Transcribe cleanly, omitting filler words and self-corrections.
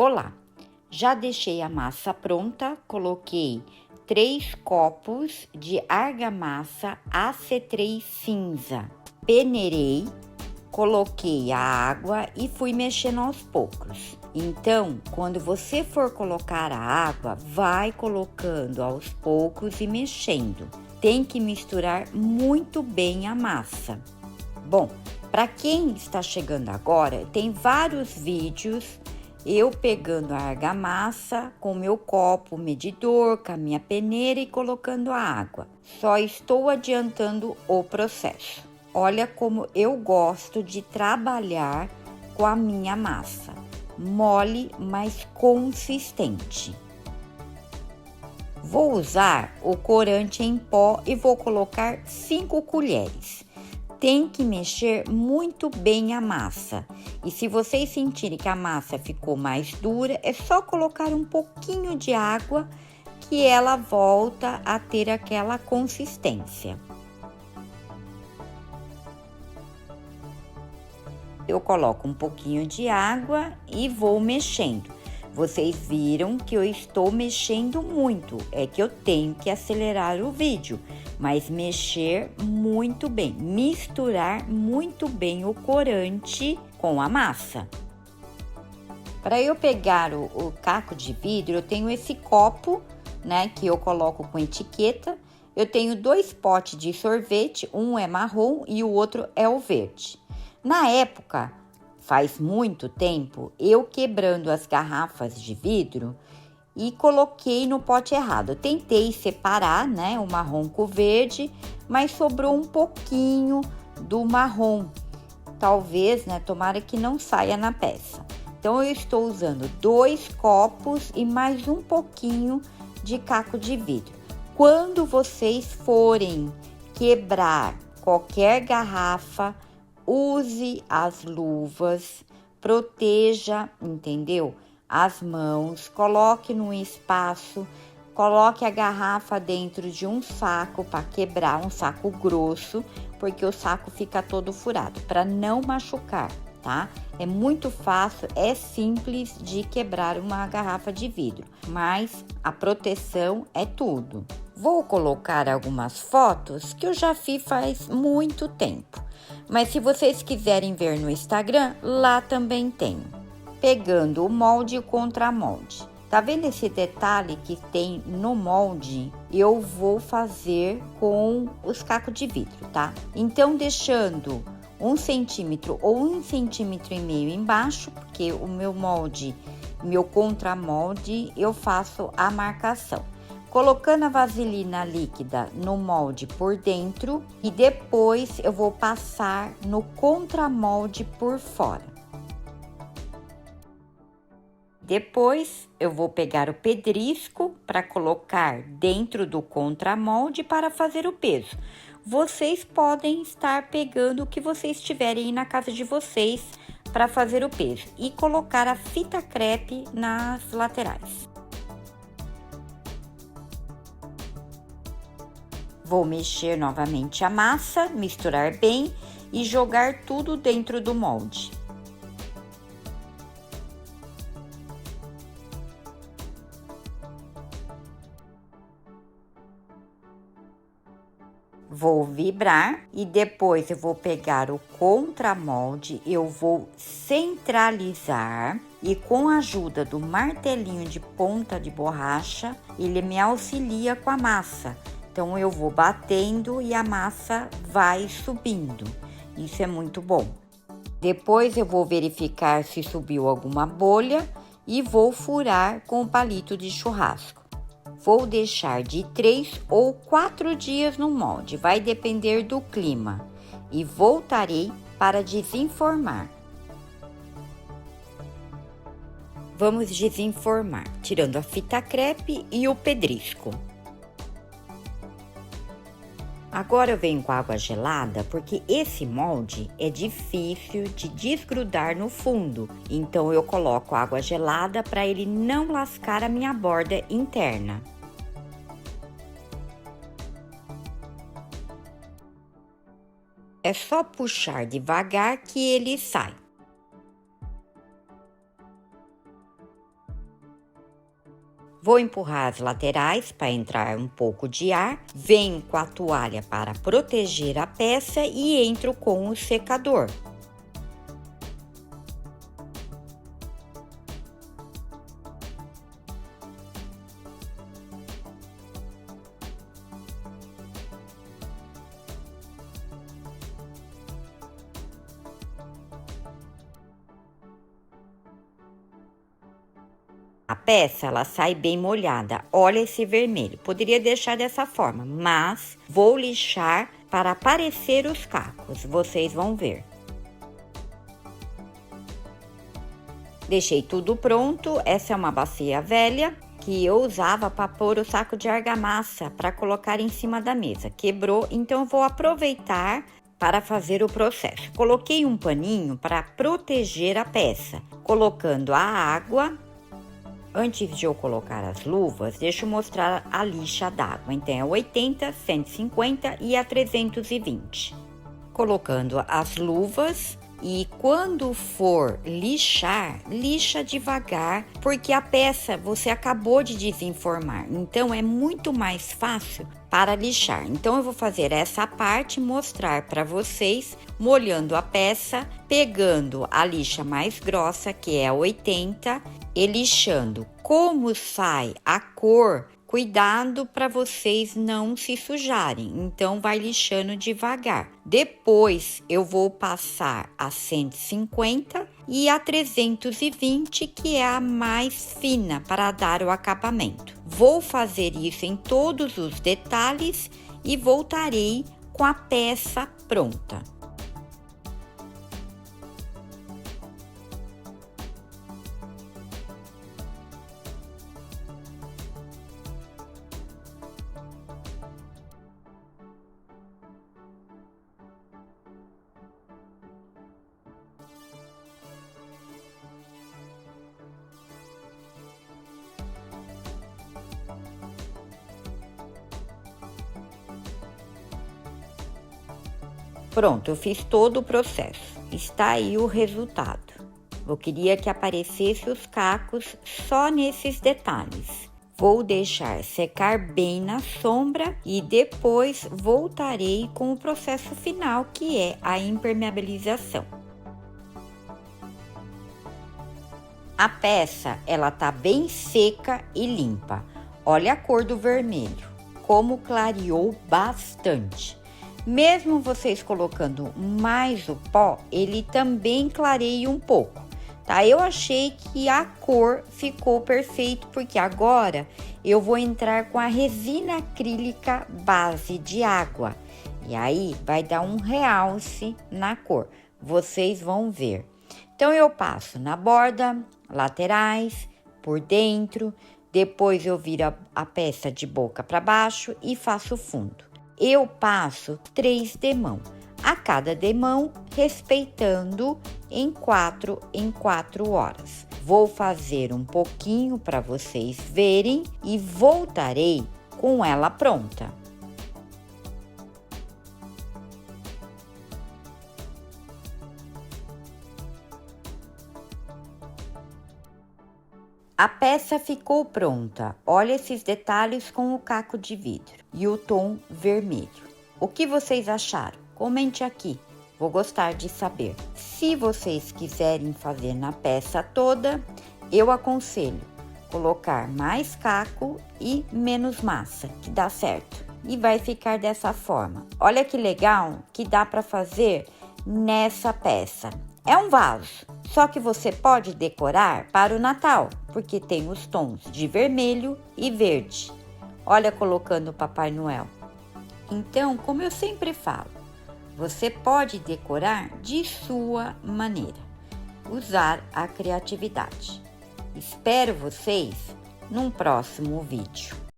Olá, já deixei a massa pronta, coloquei 3 copos de argamassa AC3 cinza, peneirei, coloquei a água e fui mexendo aos poucos. Então, quando você for colocar a água, vai colocando aos poucos e mexendo. Tem que misturar muito bem a massa. Bom, para quem está chegando agora, tem vários vídeos eu pegando a argamassa com meu copo medidor, com a minha peneira e colocando a água. Só estou adiantando o processo. Olha como eu gosto de trabalhar com a minha massa. Mole, mas consistente. Vou usar o corante em pó e vou colocar 5 colheres. Tem que mexer muito bem a massa. E se vocês sentirem que a massa ficou mais dura, é só colocar um pouquinho de água que ela volta a ter aquela consistência. Eu coloco um pouquinho de água e vou mexendo. Vocês viram que eu estou mexendo muito, é que eu tenho que acelerar o vídeo, mas mexer muito bem, misturar muito bem o corante com a massa. Para eu pegar o caco de vidro, eu tenho esse copo, né, que eu coloco com etiqueta. Eu tenho 2 potes de sorvete, um é marrom e o outro é o verde. Na época, faz muito tempo, eu quebrando as garrafas de vidro e coloquei no pote errado. Eu tentei separar, né, o marrom com o verde, mas sobrou um pouquinho do marrom. Talvez, né, tomara que não saia na peça. Então, eu estou usando 2 copos e mais um pouquinho de caco de vidro. Quando vocês forem quebrar qualquer garrafa, use as luvas, proteja, entendeu? As mãos, coloque num espaço, coloque a garrafa dentro de um saco para quebrar, um saco grosso, porque o saco fica todo furado, para não machucar, tá? É muito fácil, é simples de quebrar uma garrafa de vidro, mas a proteção é tudo. Vou colocar algumas fotos que eu já fiz faz muito tempo. Mas se vocês quiserem ver no Instagram, lá também tem. Pegando o molde e o contramolde. Tá vendo esse detalhe que tem no molde? Eu vou fazer com os cacos de vidro, tá? Então, deixando 1 centímetro ou 1,5 centímetros embaixo, porque o meu molde, meu contramolde, eu faço a marcação. Colocando a vaselina líquida no molde por dentro e depois eu vou passar no contramolde por fora. Depois eu vou pegar o pedrisco para colocar dentro do contramolde para fazer o peso. Vocês podem estar pegando o que vocês tiverem aí na casa de vocês para fazer o peso e colocar a fita crepe nas laterais. Vou mexer novamente a massa, misturar bem e jogar tudo dentro do molde. Vou vibrar e depois eu vou pegar o contramolde, eu vou centralizar e com a ajuda do martelinho de ponta de borracha, ele me auxilia com a massa. Então, eu vou batendo e a massa vai subindo. Isso é muito bom. Depois, eu vou verificar se subiu alguma bolha e vou furar com o palito de churrasco. Vou deixar de 3 ou 4 dias no molde, vai depender do clima. E voltarei para desenformar. Vamos desenformar, tirando a fita crepe e o pedrisco. Agora eu venho com água gelada, porque esse molde é difícil de desgrudar no fundo. Então, eu coloco água gelada para ele não lascar a minha borda interna. É só puxar devagar que ele sai. Vou empurrar as laterais para entrar um pouco de ar, venho com a toalha para proteger a peça e entro com o secador. A peça, ela sai bem molhada. Olha esse vermelho. Poderia deixar dessa forma, mas vou lixar para aparecer os cacos. Vocês vão ver. Deixei tudo pronto. Essa é uma bacia velha que eu usava para pôr o saco de argamassa para colocar em cima da mesa. Quebrou, então eu vou aproveitar para fazer o processo. Coloquei um paninho para proteger a peça, colocando a água. Antes de eu colocar as luvas, deixa eu mostrar a lixa d'água. Então, é 80, 150 e a 320. Colocando as luvas e quando for lixar, lixa devagar, porque a peça você acabou de desenformar. Então, é muito mais fácil para lixar. Então, eu vou fazer essa parte, mostrar para vocês, molhando a peça, pegando a lixa mais grossa, que é a 80, e lixando. Como sai a cor, cuidado para vocês não se sujarem, então vai lixando devagar. Depois eu vou passar a 150 e a 320, que é a mais fina para dar o acabamento. Vou fazer isso em todos os detalhes e voltarei com a peça pronta. Pronto, eu fiz todo o processo. Está aí o resultado. Eu queria que aparecesse os cacos só nesses detalhes. Vou deixar secar bem na sombra e depois voltarei com o processo final, que é a impermeabilização. A peça, ela tá bem seca e limpa. Olha a cor do vermelho, como clareou bastante. Mesmo vocês colocando mais o pó, ele também clareia um pouco, tá? Eu achei que a cor ficou perfeito, porque agora eu vou entrar com a resina acrílica base de água. E aí, vai dar um realce na cor. Vocês vão ver. Então, eu passo na borda, laterais, por dentro. Depois, eu viro a peça de boca para baixo e faço o fundo. Eu passo 3 demão, a cada demão respeitando em 4 horas. Vou fazer um pouquinho para vocês verem e voltarei com ela pronta. A peça ficou pronta. Olha esses detalhes com o caco de vidro e o tom vermelho. O que vocês acharam? Comente aqui, vou gostar de saber. Se vocês quiserem fazer na peça toda, eu aconselho colocar mais caco e menos massa, que dá certo. E vai ficar dessa forma. Olha que legal que dá para fazer nessa peça. É um vaso, só que você pode decorar para o Natal, porque tem os tons de vermelho e verde. Olha, colocando o Papai Noel. Então, como eu sempre falo, você pode decorar de sua maneira, usar a criatividade. Espero vocês num próximo vídeo.